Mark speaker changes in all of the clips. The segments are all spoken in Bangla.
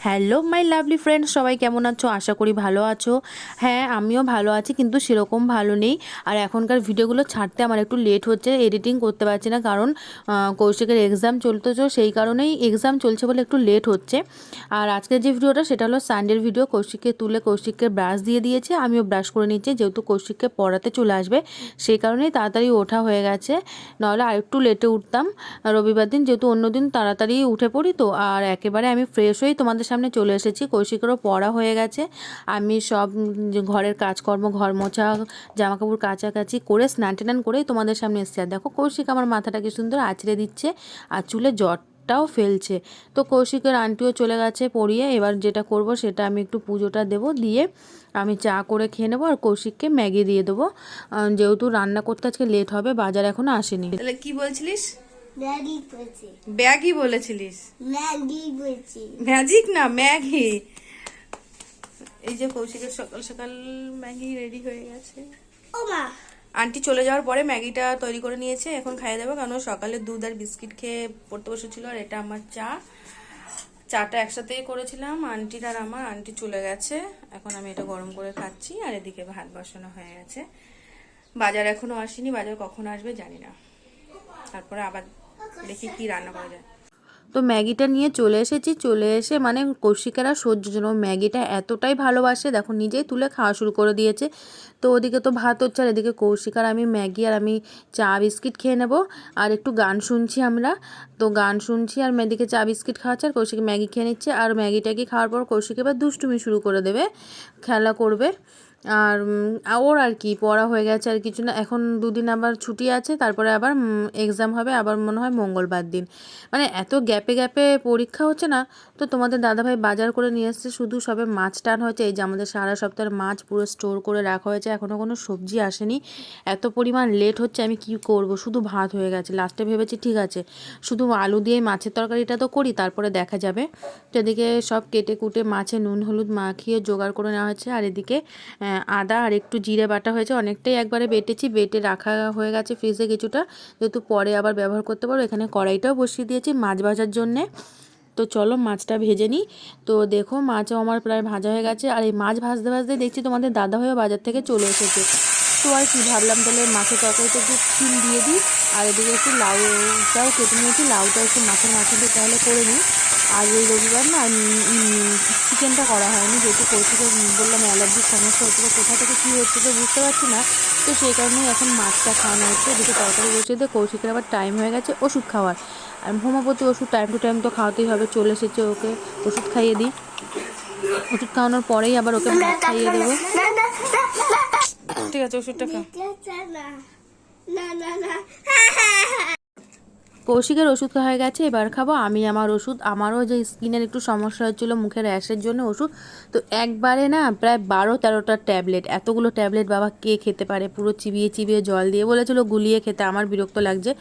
Speaker 1: হ্যালো মাই লাভলি ফ্রেন্ডস, সবাই কেমন আছো? আশা করি ভালো আছো। হ্যাঁ, আমিও ভালো আছি, কিন্তু সেরকম ভালো নেই। আর এখনকার ভিডিওগুলো ছাড়তে আমার একটু লেট হচ্ছে, এডিটিং করতে পারছি না, কারণ কৌশিকের এক্সাম চলতেছে, সেই কারণেই এক্সাম চলছে বলে একটু লেট হচ্ছে। আর আজকের যে ভিডিওটা সেটা হলো সানডের ভিডিও। কৌশিককে তুলে কৌশিককে ব্রাশ দিয়ে দিয়েছে, আমিও ব্রাশ করে নিচ্ছি, যেহেতু কৌশিককে পড়াতে চলে আসবে সেই কারণেই তাড়াতাড়ি ওঠা হয়ে গেছে, নাহলে আর একটু লেটে উঠতাম রবিবার দিন, যেহেতু অন্যদিন তাড়াতাড়ি উঠে পড়ি। তো আর একেবারে আমি ফ্রেশ হয়েই তোমাদের সামনে চলে এসেছি। কৌশিকেরও পড়া হয়ে গেছে, আমি সব ঘরের কাজকর্ম, ঘর মোছা, জামাকাপড় কাচাকাচি করে স্নান টান করেই তোমাদের সামনে এসেছি। আর দেখো কৌশিক আমার মাথাটাকে সুন্দর আঁচড়ে দিচ্ছে আর চুলে জটটাও ফেলছে। তো কৌশিকের আন্টিও চলে গেছে পড়িয়ে। এবার যেটা করব সেটা আমি একটু পুজোটা দেব, দিয়ে আমি চা করে খেয়ে নেবো আর কৌশিককে ম্যাগি দিয়ে দেবো, যেহেতু রান্না করতে আজকে লেট হবে, বাজার এখনো আসেনি। তাহলে কি বলছিলিস?
Speaker 2: ম্যাগি বলছি।
Speaker 1: ব্যাগই বলেছিলিস?
Speaker 2: ম্যাগি বলছি।
Speaker 1: ম্যাজিক না, ম্যাগি। এই যে কৌশিকের সকাল সকাল ম্যাগি রেডি হয়ে গেছে।
Speaker 2: ও মা,
Speaker 1: আন্টি চলে যাওয়ার পরে ম্যাগিটা তৈরি করে নিয়েছে, এখন খাইয়ে দেবো, কারণ সকালে দুধ আর বিস্কিট খেয়ে পড়তে বসেছিল। আর এটা আমার চাটা একসাথেই করেছিলাম আন্টির আর আমার। আন্টি চলে গেছে, এখন আমি এটা গরম করে খাচ্ছি। আর এদিকে ভাত বসানো হয়ে গেছে, বাজার এখনো আসেনি, বাজার কখন আসবে জানি না। তারপরে আবার দেখি কি রান্না করা যায়। তো ম্যাগিটা নিয়ে চলে এসেছি, চলে এসে মানে কৌশিকেরা সহ্য জন্য ম্যাগিটা এতটাই ভালোবাসে, দেখো নিজেই তুলে খাওয়া শুরু করে দিয়েছে। তো ওদিকে তো ভাত হচ্ছে, আর এদিকে কৌশিক আর আমি ম্যাগি আর আমি চা বিস্কিট খেয়ে নেব। আর একটু গান শুনছি আমরা, তো গান শুনছি আর মেয়েদিকে চা বিস্কিট খাওয়াচ্ছে, আর কৌশিক ম্যাগি খেয়ে নিচ্ছে। আর ম্যাগিটাকে খাওয়ার পর কৌশিক এবার দুষ্টুমি শুরু করে দেবে, খেলা করবে। আর ওর আর কি পড়া হয়ে গেছে, আর কিছু না, এখন দুদিন আবার ছুটি আছে, তারপরে আবার এক্সাম হবে, আবার মনে হয় মঙ্গলবার দিন। মানে এত গ্যাপে গ্যাপে পরীক্ষা হচ্ছে না। তো তোমাদের দাদাভাই বাজার করে নিয়ে এসছে, শুধু সবে মাছ টান হয়েছে। এই যে আমাদের সারা সপ্তাহের মাছ পুরো স্টোর করে রাখা হয়েছে, এখনও কোনো সবজি আসেনি, এত পরিমাণ লেট হচ্ছে। আমি কি করব, শুধু ভাত হয়ে গেছে। লাস্টে ভেবেছি ঠিক আছে শুধু আলু দিয়ে মাছের তরকারিটা তো করি, তারপরে দেখা যাবে। তো এদিকে সব কেটে কুটে মাছে নুন হলুদ মাখিয়ে জোগাড় করে নেওয়া হয়েছে। আর এদিকে আদা আর একটু জিরে বাটা হয়েছে, অনেকটাই একবারে বেটেছি, বেটে রাখা হয়ে গেছে ফ্রিজে কিছুটা, যেহেতু পরে আবার ব্যবহার করতে পারবো। এখানে কড়াইটাও বসিয়ে দিয়েছি মাছ ভাজার জন্যে। তো চলো মাছটা ভেজে নিই। তো দেখো মাছও আমার প্রায় ভাজা হয়ে গেছে। আর এই মাছ ভাজতে ভাজতে দেখছি তোমাদের দাদা হয়েও বাজার থেকে চলে এসেছে। তো আর কি ভাবলাম তাহলে মাছের তরকারিতে একটু চিল দিয়ে দিই। আর এদিকে একটু লাউটাও কেটে নিয়েছি, লাউটাও একটু মাছের মাথা দিয়ে তাহলে করে নিই। আর ওই রবিবার না চিকেনটা করা হয়নি, যেহেতু কৌশিকে বললাম অ্যালার্জির সমস্যা হচ্ছে, তো কোথা থেকে কী হচ্ছে তো বুঝতে পারছি না। তো সেই কারণেই এখন মাছটা খাওয়ানো হচ্ছে। এদিকে তরকারি বসিয়ে দিয়ে কৌশিকের আবার টাইম হয়ে গেছে ওষুধ খাওয়ার। আর হোমিওপ্যাথি ওষুধ টাইম টু টাইম তো খাওয়াতেই হবে, চলে এসেছে, ওকে ওষুধ খাইয়ে দিই। ওষুধ খাওয়ানোর পরেই আবার ওকে ভাত খাইয়ে দেবো। ঠিক আছে, ওষুধটা খা।
Speaker 2: না না না,
Speaker 1: কৌশিকের ওষুধ হয়ে গেছে, এবার খাবো আমি আমার ওষুধ। আমারও যে স্কিনের একটু সমস্যা হচ্ছিলো, মুখের র্যাশের জন্য ওষুধ। তো একবারে না প্রায় 12-13টা ট্যাবলেট, এতগুলো ট্যাবলেট বাবা কে খেতে পারে? পুরো চিবিয়ে চিবিয়ে জল দিয়ে বলেছিল গুলিয়ে খেতে, আমার বিরক্ত লাগছে।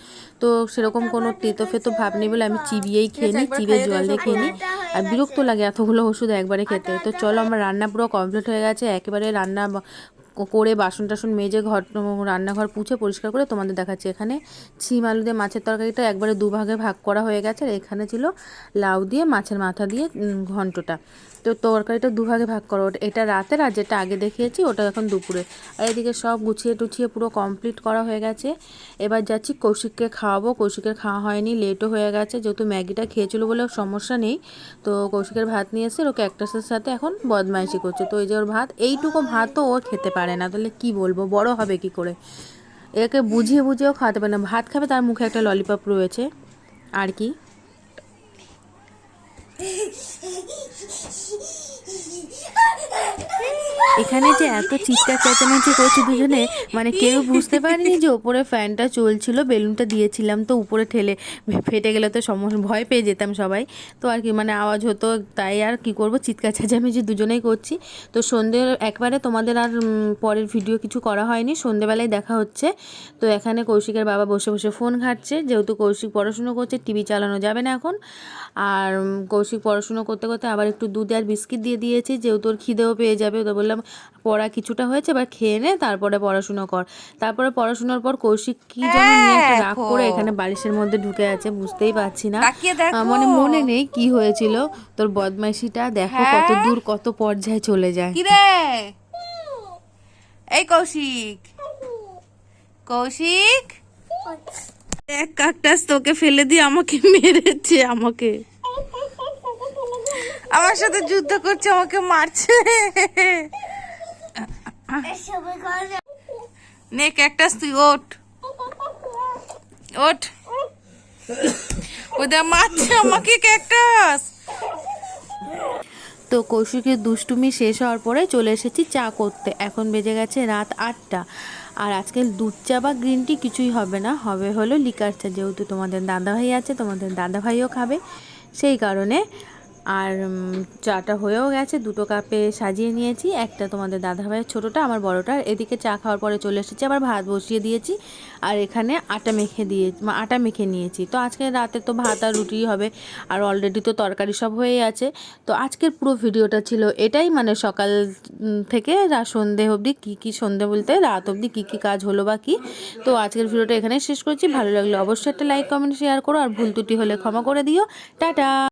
Speaker 1: তো সেরকম কোনো তেতো ফেতো ভাব নেই বলে আমি চিবিয়েই খেয়ে নিই, চিবিয়ে জল দিয়ে খেয়ে নিই। আর বিরক্ত লাগে এতগুলো ওষুধ একবারে খেতে। তো চলো আমার রান্না পুরো কমপ্লিট হয়ে গেছে, একেবারে রান্না করে বাসন টাসন মেজে রান্নাঘর পুছে পরিষ্কার করে তোমাদের দেখাচ্ছি। এখানে ছিম আলু দিয়ে মাছের তরকারিটা একবারে দুভাগে ভাগ করা হয়ে গেছে, আর এখানে ছিল লাউ দিয়ে মাছের মাথা দিয়ে ঘন্টটা। তো তরকারিটা দুভাগে ভাগ করো, এটা রাতের আর যেটা আগে দেখিয়েছি ওটা এখন দুপুরে। আর এদিকে সব গুছিয়ে টুছিয়ে পুরো কমপ্লিট করা হয়ে গেছে। এবার যাচ্ছি কৌশিককে খাওয়াবো, কৌশিকের খাওয়া হয়নি, লেটও হয়ে গেছে, যেহেতু ম্যাগিটা খেয়েছিল বলে সমস্যা নেই। তো কৌশিকের ভাত নিয়ে এসে ওকে একটাসের সাথে এখন বদমাইশি করছে। তো এই যে ওর ভাত, এইটুকু ভাতও ও খেতে পারে না, তাহলে কি বলবো, বড় হবে কি করে? একে বুঝিয়ে বুঝিয়েও খাওয়াতে পারে না, ভাত খাবে তার মুখে একটা ললিপপ রয়েছে আর কি। এখানে যে এত চিৎকার চেঁচামেচি করছে দুজনে, মানে কেউ বুঝতে পারেনি যে ওপরে ফ্যানটা চলছিল, বেলুনটা দিয়েছিলাম তো উপরে ঠেলে ফেটে গেলে তো সমস্যা, ভয় পেয়ে যেতাম সবাই। তো আর কি মানে আওয়াজ হতো, তাই আর কি করব, চিৎকার চেঁচামেচি দুজনেই করছি। তো সন্ধ্যে একবারে তোমাদের আর পরের ভিডিও কিছু করা হয়নি, সন্ধ্যেবেলায় দেখা হচ্ছে। তো এখানে কৌশিকের বাবা বসে বসে ফোন ঘাঁটছে, যেহেতু কৌশিক পড়াশুনো করছে, টিভি চালানো যাবে না এখন। আর কৌশিক কৌশিক পড়াশুনো করতে করতে আবার একটু দুধ আর বিস্কিট দিয়ে দিয়েছি, যেহেতু ওর খিদেও পেয়ে যাবে। তো বললাম পড়া কিছুটা হয়েছে, এবার খেয়ে নে, তারপরে পড়াশুনো কর। তারপরে পড়াশোনার পর কৌশিক কি যেন নিয়ে একটা রাগ করে এখানে বালিশের মধ্যে ঢুকে আছে, বুঝতেই পারছি না, মানে মনে নেই কি হয়েছিল। তোর বদমাইশিটা দেখো কত দূর কত পর্যায়ে চলে যায়।
Speaker 3: কি রে এই কৌশিক, কৌশিক
Speaker 1: এক কাকটাস তোকে ফেলে দিয়ে আমাকে মেরেছে, আমাকে
Speaker 3: আমার সাথে যুদ্ধ করছে, আমাকে মারছে।
Speaker 2: সবাই করে
Speaker 3: নে ক্যাকটাস তুই ওঠ, ওঠ। ওদের মারছে আমাকে ক্যাকটাস।
Speaker 1: তো কৌশিকের দুষ্টুমি শেষ হওয়ার পরে চলে এসেছি চা করতে। এখন বেজে গেছে রাত 8টা। আর আজকে দুধ চা বা গ্রিন টি কিছুই হবে না, হবে হলো লিকার চা, যেহেতু তোমাদের দাদাভাই আছে, তোমাদের দাদাভাইও খাবে, সেই কারণে। আর চাটা হয়েও গেছে, 2 কাপে সাজিয়ে নিয়েছি, একটা তোমাদের দাদাভাইয়ের ছোটোটা, আমার বড়টা। এদিকে চা খাওয়ার পরে চলে এসেছি, আবার ভাত বসিয়ে দিয়েছি। আর এখানে আটা মেখে নিয়েছি। তো আজকে রাতে তো ভাত আর রুটিই হবে, আর অলরেডি তো তরকারি সব হয়েই আছে। তো আজকের পুরো ভিডিওটা ছিল এটাই, মানে সকাল থেকে সন্ধে অবধি কী সন্ধে বলতে রাত অবধি কী কাজ হলো বা কী। তো আজকের ভিডিওটা এখানেই শেষ করছি। ভালো লাগলে অবশ্যই একটা লাইক কমেন্ট শেয়ার করো, আর ভুল ত্রুটি হলে ক্ষমা করে দিও। টাটা।